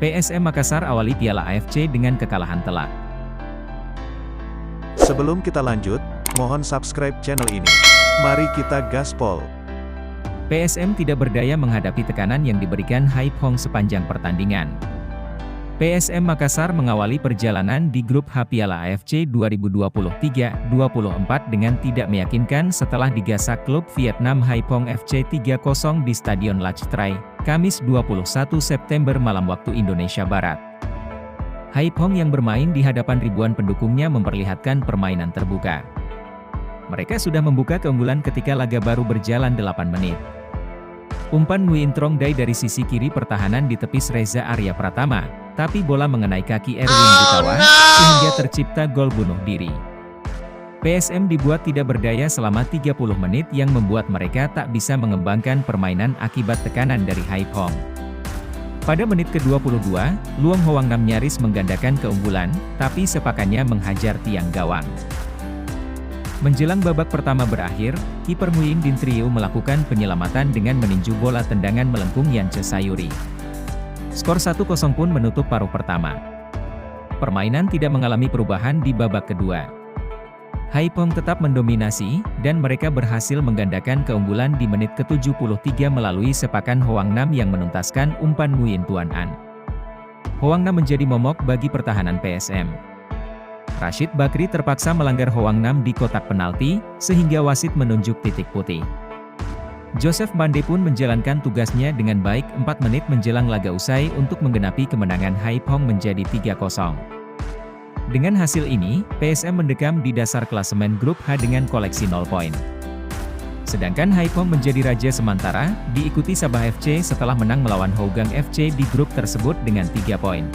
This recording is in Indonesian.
PSM Makassar awali Piala AFC dengan kekalahan telak. Sebelum kita lanjut, mohon subscribe channel ini. Mari kita gaspol. PSM tidak berdaya menghadapi tekanan yang diberikan Haiphong sepanjang pertandingan. PSM Makassar mengawali perjalanan di grup H Piala AFC 2023-24 dengan tidak meyakinkan setelah digasak klub Vietnam Haiphong FC 3-0 di Stadion Lach Tray, Kamis 21 September malam waktu Indonesia Barat. Haiphong yang bermain di hadapan ribuan pendukungnya memperlihatkan permainan terbuka. Mereka sudah membuka keunggulan ketika laga baru berjalan 8 menit. Umpan Nguyen Trong Dai dari sisi kiri pertahanan ditepis Reza Arya Pratama, tapi bola mengenai kaki Erwin Gutawa, sehingga tercipta gol bunuh diri. PSM dibuat tidak berdaya selama 30 menit yang membuat mereka tak bisa mengembangkan permainan akibat tekanan dari Haiphong. Pada menit ke-22, Luong Hoang Nam nyaris menggandakan keunggulan, tapi sepakannya menghajar tiang gawang. Menjelang babak pertama berakhir, kiper Nguyen Din Trio melakukan penyelamatan dengan meninju bola tendangan melengkung Yance Sayuri. Skor 1-0 pun menutup paruh pertama. Permainan tidak mengalami perubahan di babak kedua. Haiphong tetap mendominasi, dan mereka berhasil menggandakan keunggulan di menit ke-73 melalui sepakan Hoang Nam yang menuntaskan umpan Nguyen Tuan An. Hoang Nam menjadi momok bagi pertahanan PSM. Rashid Bakri terpaksa melanggar Hoang Nam di kotak penalti, sehingga wasit menunjuk titik putih. Joseph Bande pun menjalankan tugasnya dengan baik 4 menit menjelang laga usai untuk menggenapi kemenangan Haiphong menjadi 3-0. Dengan hasil ini, PSM mendekam di dasar klasemen grup H dengan koleksi 0 poin. Sedangkan Haiphong menjadi raja sementara, diikuti Sabah FC setelah menang melawan Hougang FC di grup tersebut dengan 3 poin.